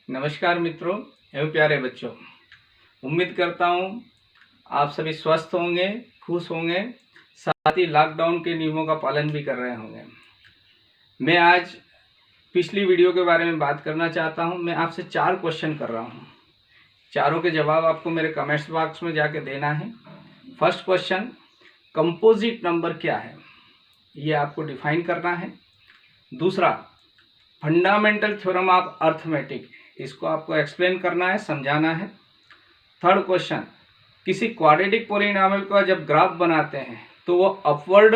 नमस्कार मित्रों एवं प्यारे बच्चों, उम्मीद करता हूँ आप सभी स्वस्थ होंगे, खुश होंगे, साथ ही लॉकडाउन के नियमों का पालन भी कर रहे होंगे। मैं आज पिछली वीडियो के बारे में बात करना चाहता हूँ। मैं आपसे 4 क्वेश्चन कर रहा हूँ। चारों के जवाब आपको मेरे कमेंट्स बॉक्स में जाके देना है। फर्स्ट क्वेश्चन, कंपोजिट नंबर क्या है, ये आपको डिफाइन करना है। दूसरा, फंडामेंटल थ्योरम ऑफ अर्थमेटिक, इसको आपको एक्सप्लेन करना है, समझाना है। थर्ड क्वेश्चन, किसी क्वाड्रेटिक पॉलिनॉमियल का जब ग्राफ बनाते हैं तो वो अपवर्ड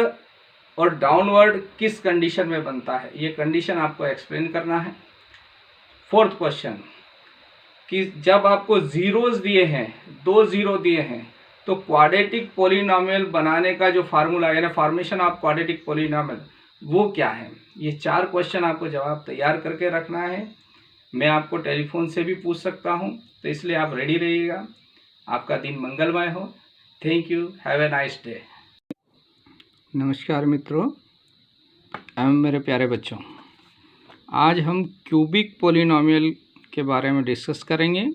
और डाउनवर्ड किस कंडीशन में बनता है, ये कंडीशन आपको एक्सप्लेन करना है। फोर्थ क्वेश्चन, कि जब आपको जीरोस दिए हैं, 2 जीरो दिए हैं, तो क्वाड्रेटिक पॉलिनॉमियल बनाने का जो फार्मूला यानी फॉर्मेशन ऑफ क्वाड्रेटिक पॉलिनॉमियल वो क्या है। ये 4 क्वेश्चन आपको जवाब तैयार करके रखना है। मैं आपको टेलीफोन से भी पूछ सकता हूं, तो इसलिए आप रेडी रहिएगा। आपका दिन मंगलमय हो। Thank you, have a nice day. नमस्कार मित्रों एवं मेरे प्यारे बच्चों, आज हम क्यूबिक पॉलिनॉमियल के बारे में डिस्कस करेंगे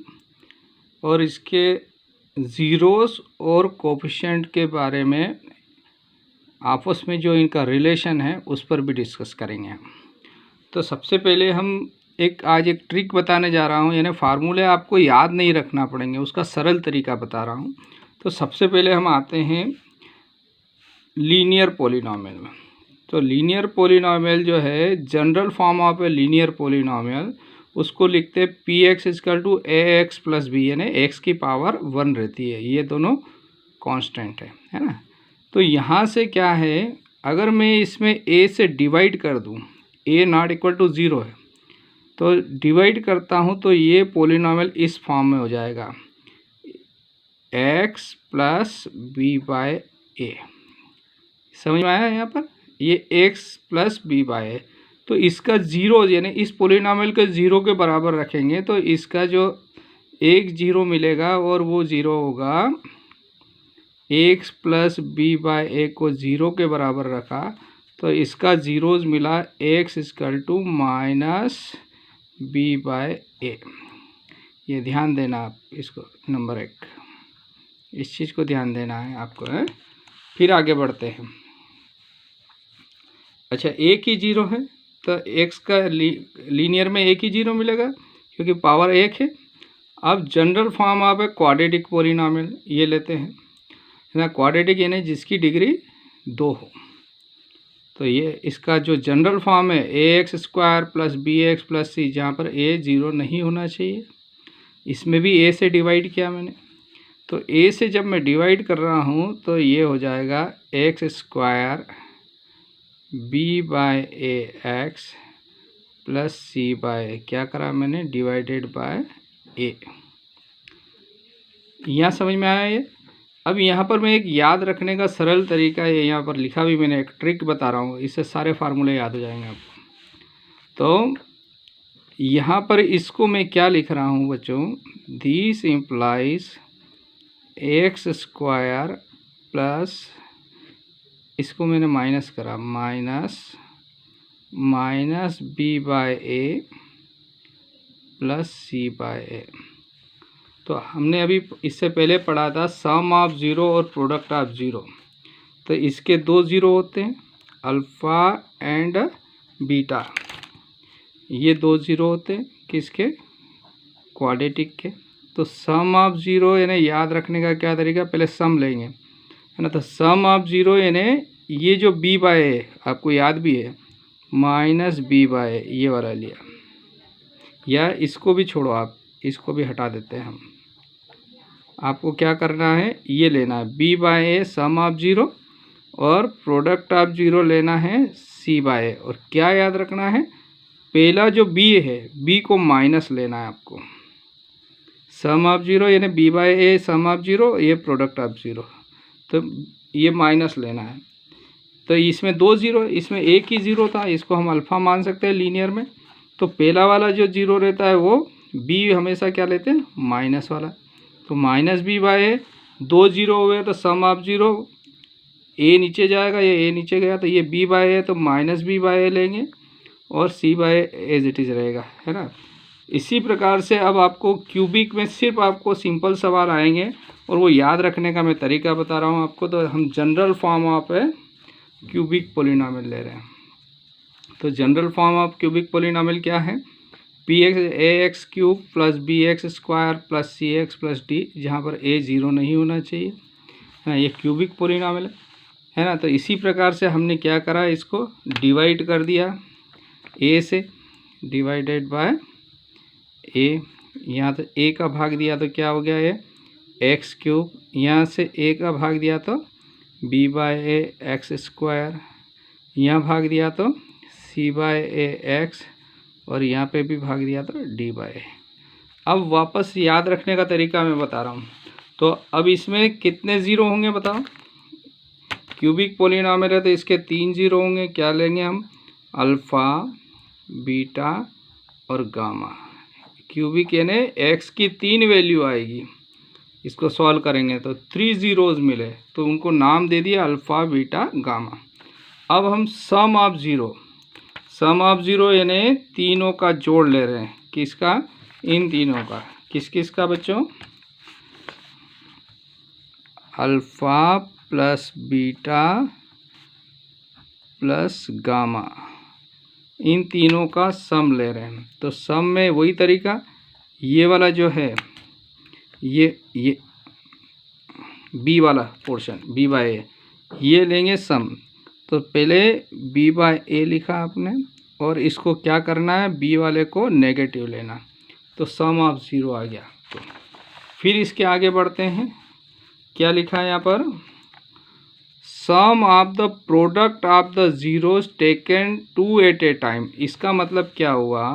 और इसके ज़ीरोस और कोफिशिएंट के बारे में आपस में जो इनका रिलेशन है उस पर भी डिस्कस करेंगे। तो सबसे पहले हम आज एक ट्रिक बताने जा रहा हूँ, यानी फार्मूले आपको याद नहीं रखना पड़ेंगे, उसका सरल तरीका बता रहा हूँ। तो सबसे पहले हम आते हैं लीनियर पॉलिनॉमियल में। तो लीनियर पॉलिनॉमियल जो है, general form of a linear polynomial, उसको लिखते हैं p x equal to a x plus b, यानी एक्स की पावर 1 रहती है। ये दोनों कांस्टेंट है ना। तो यहाँ से क्या है, अगर मैं इसमें ए से डिवाइड कर दूँ, ए नॉट इक्वल टू 0 है, तो डिवाइड करता हूँ तो ये पॉलिनॉमियल इस फॉर्म में हो जाएगा, x प्लस बी बाय ए। समझ में आया यहाँ पर, ये x प्लस बी बाय ए। तो इसका जीरो, यानी इस पॉलिनॉमियल के ज़ीरो के बराबर रखेंगे तो इसका जो एक ज़ीरो मिलेगा और वो ज़ीरो होगा, x प्लस बी बाय ए को ज़ीरो के बराबर रखा तो इसका ज़ीरोज़ मिला, x is equal to minus b by a. ये ध्यान देना आप, इसको नंबर 1, इस चीज़ को ध्यान देना है आपको है। फिर आगे बढ़ते हैं। अच्छा, एक ही जीरो है तो x का लीनियर में एक ही जीरो मिलेगा क्योंकि पावर 1 है। अब general form of a quadratic polynomial ये लेते हैं ना, क्वाड्रेटिक यानी जिसकी डिग्री 2 हो। तो ये इसका जो जनरल फॉर्म है, a x square plus b x plus c, जहाँ पर ए 0 नहीं होना चाहिए। इसमें भी ए से डिवाइड किया मैंने, तो ए से जब मैं डिवाइड कर रहा हूँ तो ये हो जाएगा x square B by A x plus C bye, क्या करा मैंने, डिवाइडेड बाय ए। यहाँ समझ में आया ये। अब यहाँ पर मैं एक याद रखने का सरल तरीका है, यहाँ पर लिखा भी मैंने, एक ट्रिक बता रहा हूँ, इससे सारे फार्मूले याद हो जाएंगे आपको। तो यहाँ पर इसको मैं क्या लिख रहा हूँ बच्चों, this implies x square plus, इसको मैंने माइनस करा, minus b by A plus C bye ए। तो हमने अभी इससे पहले पढ़ा था सम ऑफ ज़ीरो और प्रोडक्ट ऑफ ज़ीरो। तो इसके 2 ज़ीरो होते हैं, अल्फ़ा एंड बीटा। ये 2 ज़ीरो होते हैं किसके, क्वाड्रेटिक के। तो सम ऑफ ज़ीरो यानी याद रखने का क्या तरीका, पहले सम लेंगे है ना। तो सम ऑफ ज़ीरो यानी ये जो बी बाय है आपको याद भी है, माइनस बी बाय, ये वाला लिया, या इसको भी छोड़ो आप, इसको भी हटा देते हैं हम। आपको क्या करना है, ये लेना है b by a sum of zero, और प्रोडक्ट ऑफ ज़ीरो लेना है सी बाय ए। और क्या याद रखना है, पहला जो बी है, बी को माइनस लेना है आपको। सम ऑफ ज़ीरो यानी b by a sum of zero, ये प्रोडक्ट ऑफ ज़ीरो, तो ये माइनस लेना है। तो इसमें 2 ज़ीरो, इसमें एक ही ज़ीरो था, इसको हम अल्फ़ा मान सकते हैं लीनियर में। तो पहला वाला जो ज़ीरो रहता है वो बी हमेशा क्या लेते हैं, माइनस वाला। तो minus b by A, 2 zero हुए तो सम ऑफ ज़ीरो, ए नीचे जाएगा, ये ए नीचे गया तो ये बी बाय ए, तो माइनस बी बाय ए लेंगे और सी बाय एज इट इज़ रहेगा, है ना। इसी प्रकार से अब आपको क्यूबिक में सिर्फ आपको सिंपल सवाल आएंगे और वो याद रखने का मैं तरीका बता रहा हूँ आपको। तो हम general form of cubic polynomial ले रहे हैं। तो general form of cubic polynomial क्या है? P x a x cube plus b x square plus c x plus d, जहाँ पर ए ज़ीरो नहीं होना चाहिए, है ना, ये क्यूबिक पोलिनोमियल है ना। तो इसी प्रकार से हमने क्या करा, इसको डिवाइड कर दिया ए से, डिवाइडेड बाय ए, यहाँ तो ए का भाग दिया तो क्या हो गया, ये एक्स क्यूब, यहाँ से ए का भाग दिया तो B by A x square, यहाँ भाग दिया तो सी बाय ए एक्स, और यहाँ पे भी भाग दिया तो डी बाय ए। अब वापस याद रखने का तरीका मैं बता रहा हूँ। तो अब इसमें कितने ज़ीरो होंगे बताओ? क्यूबिक पोलिनोमियल है तो इसके 3 ज़ीरो होंगे। क्या लेंगे हम? अल्फ़ा, बीटा और गामा। क्यूबिक यानी एक्स की 3 वैल्यू आएगी, इसको सॉल्व करेंगे तो 3 ज़ीरोज़ मिले, तो उनको नाम दे दिया अल्फ़ा, बीटा, गामा। अब हम सम ऑफ ज़ीरो यानी तीनों का जोड़ ले रहे हैं। किसका? इन तीनों का। किस किस का बच्चों? Alpha plus beta plus gamma, इन तीनों का सम ले रहे हैं। तो सम में वही तरीका, ये वाला जो है ये बी वाला पोर्शन, बी बाय ए, ये लेंगे सम। तो पहले बी बाय ए लिखा आपने, और इसको क्या करना है, बी वाले को नेगेटिव लेना, तो सम ऑफ ज़ीरो आ गया। तो फिर इसके आगे बढ़ते हैं, क्या लिखा है यहाँ पर? Sum of the product of the zeros taken 2 at a time. इसका मतलब क्या हुआ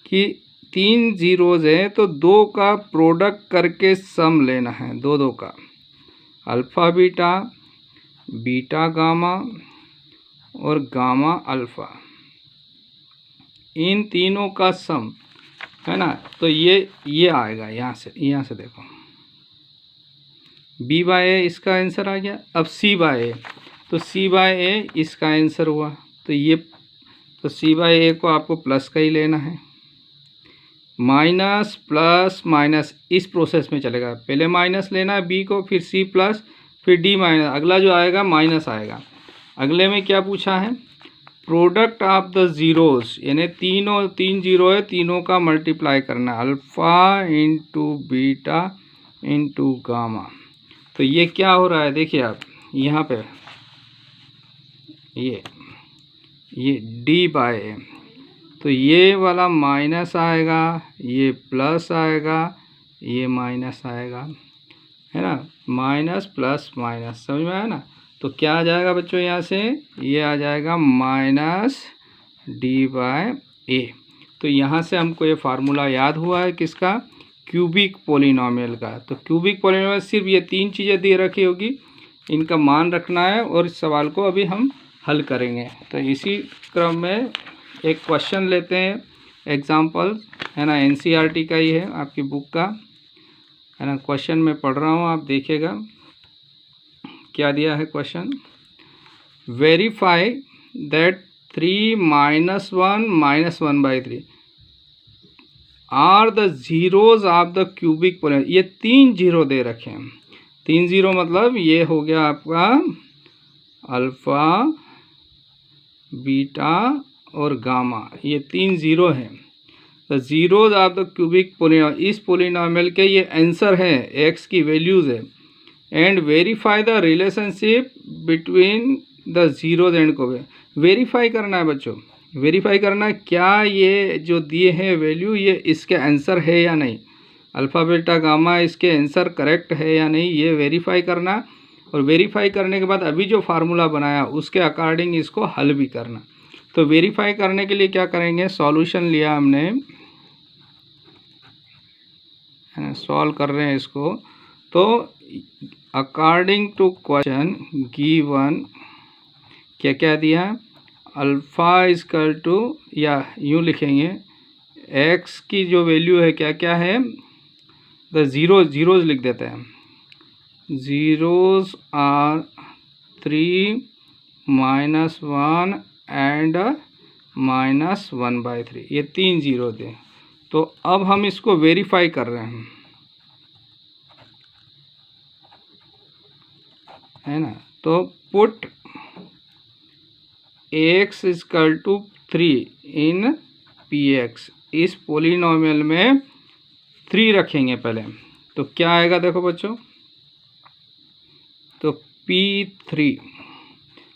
कि 3 ज़ीरोज़ हैं तो 2 का प्रोडक्ट करके सम लेना है, दो का, अल्फ़ा बीटा, बीटा गामा और गामा अल्फ़ा, इन तीनों का सम है ना। तो ये आएगा यहाँ से देखो, बी बाय ए इसका आंसर आ गया। अब सी बाय ए, तो सी बाय ए इसका आंसर हुआ। तो सी बाय ए को आपको प्लस का ही लेना है, माइनस प्लस माइनस इस प्रोसेस में चलेगा। पहले माइनस लेना है बी को, फिर सी प्लस, फिर डी माइनस, अगला जो आएगा माइनस आएगा। अगले में क्या पूछा है? प्रोडक्ट ऑफ द ज़ीरोज़, यानी 3 ज़ीरो है, तीनों का मल्टीप्लाई करना है, alpha into beta into gamma. तो ये क्या हो रहा है देखिए आप यहाँ पे, ये डी बाय ए, तो ये वाला माइनस आएगा, ये प्लस आएगा, ये माइनस आएगा, है ना, माइनस प्लस माइनस, समझ में आया ना। तो क्या आ जाएगा बच्चों यहाँ से? ये आ जाएगा माइनस डी बाय ए। तो यहाँ से हमको ये फार्मूला याद हुआ है किसका? क्यूबिक पोलिनोमियल का। तो क्यूबिक पोलिनोमियल सिर्फ ये 3 चीज़ें दे रखी होगी, इनका मान रखना है, और इस सवाल को अभी हम हल करेंगे। तो इसी क्रम में एक क्वेश्चन लेते हैं, एग्जाम्पल है ना, एनसीईआरटी का ही है, आपकी बुक का है ना। क्वेश्चन मैं पढ़ रहा हूँ, आप देखिएगा क्या दिया है question. Verify that 3 - 1 - 1/3 are the zeroes of the cubic polynomial. ये 3 ज़ीरो दे रखे हैं। 3 ज़ीरो मतलब ये हो गया आपका अल्फ़ा, बीटा और गामा, ये 3 ज़ीरो हैं। The zeroes of the cubic polynomial, इस पोलिनोमियल के ये आंसर है, एक्स की वैल्यूज़ है। And verify the relationship between the zeros and को वेरीफाई करना है बच्चों। वेरीफाई करना है क्या ये जो दिए हैं वैल्यू, ये इसके आंसर है या नहीं, अल्फ़ा बीटा गामा इसके आंसर करेक्ट है या नहीं, ये वेरीफाई करना। और वेरीफाई करने के बाद अभी जो फार्मूला बनाया उसके अकॉर्डिंग इसको हल भी करना। तो वेरीफाई करने के लिए क्या करेंगे, सॉल्यूशन लिया हमने, सॉल्व कर रहे हैं इसको। तो अकॉर्डिंग टू क्वेश्चन गिवन क्या क्या दिया, अल्फ़ा इजकल टू, या यूँ लिखेंगे, एक्स की जो वैल्यू है क्या क्या है, द ज़ीरोज़ लिख देते हैं, ज़ीरोज़ आर 3 - 1 एंड -1/3, ये 3 ज़ीरो थे। तो अब हम इसको वेरीफाई कर रहे हैं, है ना। तो put x equal to 3 in p x, इस पोलिनोमियल में 3 रखेंगे पहले, तो क्या आएगा देखो बच्चों। तो P3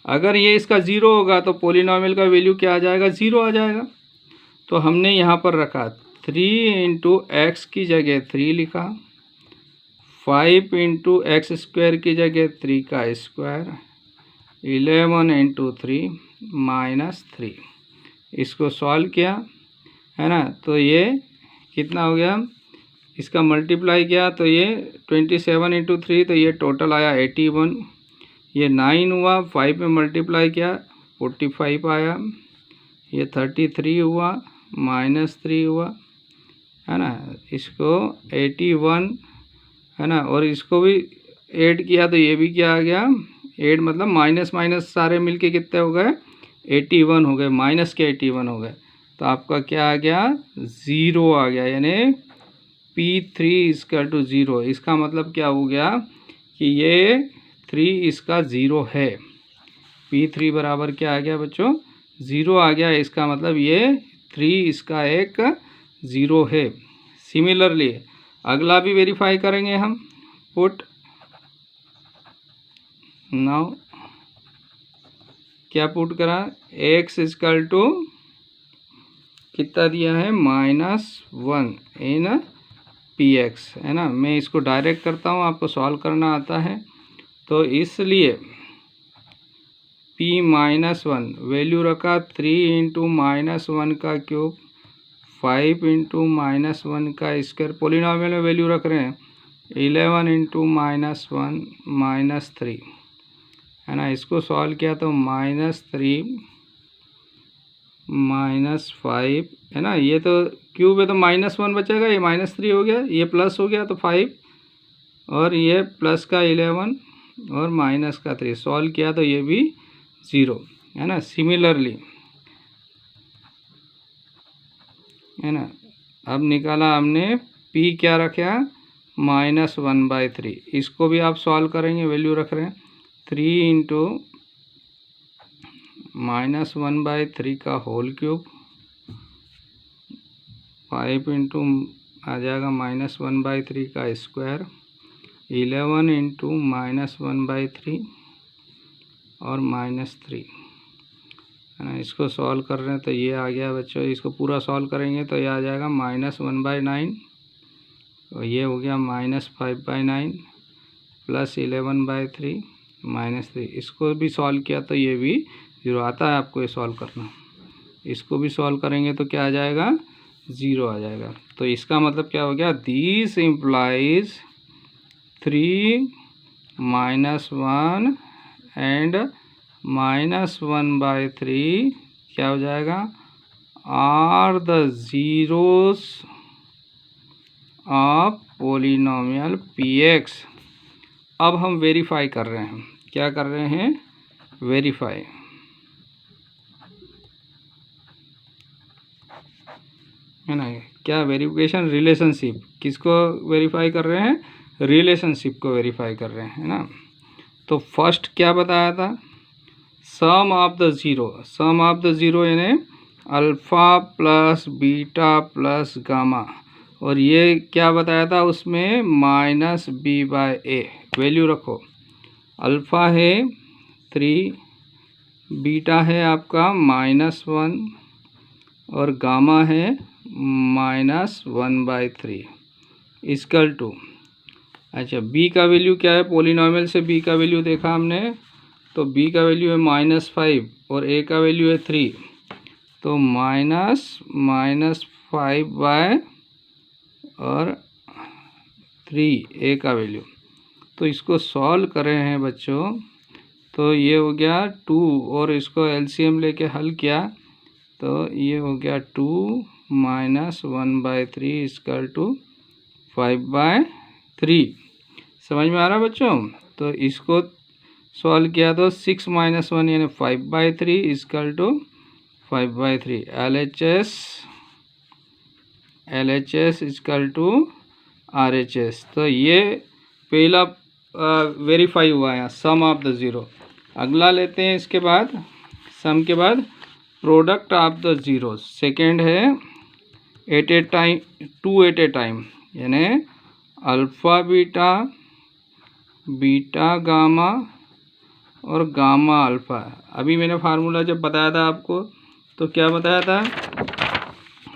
अगर ये इसका 0 होगा तो पोलिनोमियल का वैल्यू क्या आ जाएगा, 0 आ जाएगा। तो हमने यहाँ पर रखा 3 इंटू एक्स की जगह 3 लिखा, 5 इंटू एक्स स्क्वायर की जगह 3 का स्क्वायर, 11 इंटू 3 माइनस 3। इसको सॉल्व किया, है ना। तो ये कितना हो गया, इसका मल्टीप्लाई किया तो ये 27 इंटू 3, तो ये टोटल आया 81। ये 9 हुआ, 5 में मल्टीप्लाई किया 45 आया, ये 33 हुआ, माइनस 3 हुआ, है ना। इसको 81, है ना, और इसको भी ऐड किया तो ये भी क्या आ गया, 8 मतलब माइनस माइनस सारे मिलके कितने हो गए, 81 हो गए, माइनस के 81 हो गए। तो आपका क्या आ गया, 0 आ गया, यानी P3 इक्वल टू 0। इसका मतलब क्या हो गया कि ये 3 इसका 0 है। P3 बराबर क्या आ गया बच्चों, 0 आ गया। इसका मतलब ये 3 इसका एक 0 है। सिमिलरली अगला भी वेरीफाई करेंगे हम। पुट नाउ क्या पुट करा, x इक्वल टू कितना दिया है, -1 इन px, है ना। मैं इसको डायरेक्ट करता हूँ, आपको सॉल्व करना आता है। तो इसलिए p-1 वैल्यू रखा 3 इंटू -1 का क्यूब, 5 इंटू -1 का स्क्वायर, पोलिनोमियल में वैल्यू रख रहे हैं 11 इंटू -1 -3, है ना। इसको सॉल्व किया तो -3 -5, है ना। ये तो क्यूब है तो -1 बचेगा, ये -3 हो गया, ये प्लस हो गया तो 5, और ये प्लस का 11 और माइनस का 3, सॉल्व किया तो ये भी 0, है ना। सिमिलरली, है ना, अब निकाला हमने p क्या रखा, -1/3। इसको भी आप सॉल्व करेंगे, वैल्यू रख रहे हैं 3 इंटू -1/3 का होल क्यूब, 5 इंटू आ जाएगा -1/3 का स्क्वायर, 11 इंटू -1/3 और -3, है ना। इसको सॉल्व कर रहे हैं तो ये आ गया बच्चों। इसको पूरा सॉल्व करेंगे तो ये आ जाएगा -1/9, और ये हो गया -5/9 प्लस 11/3 -3। इसको भी सॉल्व किया तो ये भी 0 आता है, आपको ये सॉल्व करना। इसको भी सॉल्व करेंगे तो क्या आ जाएगा, 0 आ जाएगा। तो इसका मतलब क्या हो गया, दिस इम्प्लाइज 3 -1 एंड -1/3 क्या हो जाएगा, are the zeroes of polynomial px। अब हम वेरीफाई कर रहे हैं, क्या कर रहे हैं, वेरीफाई, है ना। क्या वेरिफिकेशन, रिलेशनशिप, किसको वेरीफाई कर रहे हैं, रिलेशनशिप को वेरीफाई कर रहे हैं, है ना। तो फर्स्ट क्या बताया था, सम ऑफ द ज़ीरो यानी alpha plus beta plus gamma, और ये क्या बताया था उसमें -b/a। वैल्यू रखो, अल्फ़ा है 3, बीटा है आपका -1 और गामा है -1/3 इक्वल टू, अच्छा b का वैल्यू क्या है, पोलिनोमियल से b का वैल्यू देखा हमने, तो b का वैल्यू है -5 और a का वैल्यू है 3, तो -5 और 3 a का वैल्यू। तो इसको सॉल्व कर रहे हैं बच्चों, तो ये हो गया 2, और इसको एलसीएम लेके हल किया तो ये हो गया 2 -1/3 इक्वल टू 5/3। समझ में आ रहा है बच्चों। तो इसको सॉल्व किया तो 6 - 1 यानी 5/3 equal to 5/3। LHS LHS equal to RHS। तो ये पहला वेरीफाई हुआ है सम ऑफ द ज़ीरो। अगला लेते हैं इसके बाद, सम के बाद product of the zero. Second है at a time, two at a time, यानी अल्फ़ा बीटा, बीटा गामा और गामा अल्फ़ा। अभी मैंने फार्मूला जब बताया था आपको तो क्या बताया था,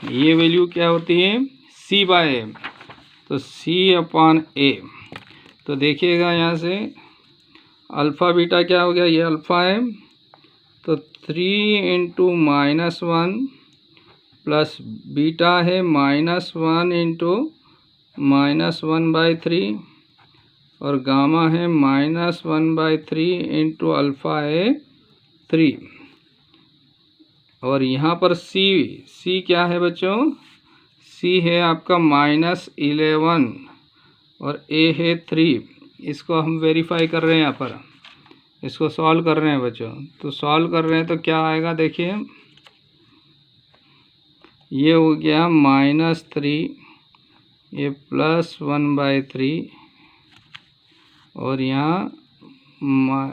ये वैल्यू क्या होती है C बाय ए, तो C अपॉन ए। तो देखिएगा यहाँ से अल्फ़ा बीटा क्या हो गया, ये अल्फ़ा है तो 3 इंटू -1 प्लस बीटा है -1 इंटू -1/3 और गामा है -1/3 इंटू अल्फ़ा है 3। और यहाँ पर C क्या है बच्चों, C है आपका -11 और A है 3। इसको हम वेरीफाई कर रहे हैं, यहाँ पर इसको सॉल्व कर रहे हैं बच्चों। तो सॉल्व कर रहे हैं तो क्या आएगा देखिए, ये हो गया -3, ये +1/3 और यहाँ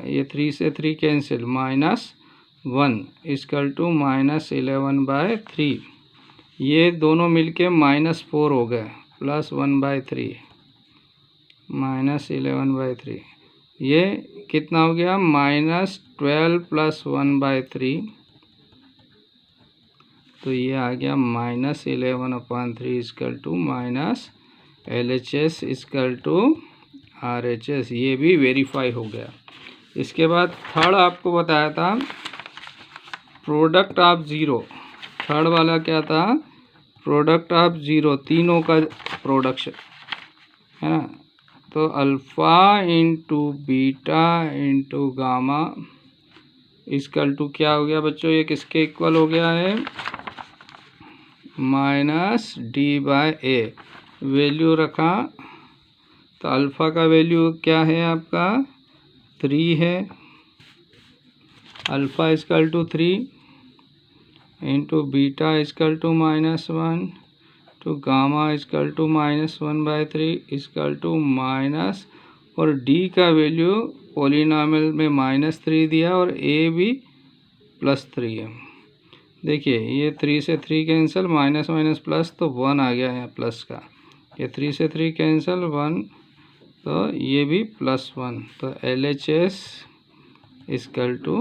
ये 3 से 3 कैंसिल, -1 इक्वल टू -11/3। ये दोनों मिलके -4 हो गए, +1/3 -11/3। ये कितना हो गया, -12 + 1/3। तो ये आ गया -11/3 equal to -LHS equal to RHS। ये भी वेरीफाई हो गया। इसके बाद थर्ड आपको बताया था प्रोडक्ट ऑफ ज़ीरो। थर्ड वाला क्या था, प्रोडक्ट ऑफ ज़ीरो, तीनों का प्रोडक्शन है ना। तो alpha into beta into gamma equal to क्या हो गया बच्चों, ये किसके इक्वल हो गया है, -D/A। वैल्यू रखा तो अल्फ़ा का वैल्यू क्या है आपका 3 है, alpha equal to 3 into beta equal to -1 तो gamma equal to -1/3 equal to minus, और डी का वैल्यू पॉलिनॉमियल में -3 दिया और ए भी +3 है। देखिए ये 3 से 3 कैंसिल, माइनस माइनस प्लस तो 1 आ गया है प्लस का, ये 3 से 3 कैंसिल 1 तो ये भी +1। तो LHS इक्वल टू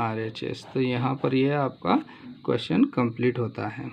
RHS। तो यहाँ पर ये आपका क्वेश्चन कंप्लीट होता है।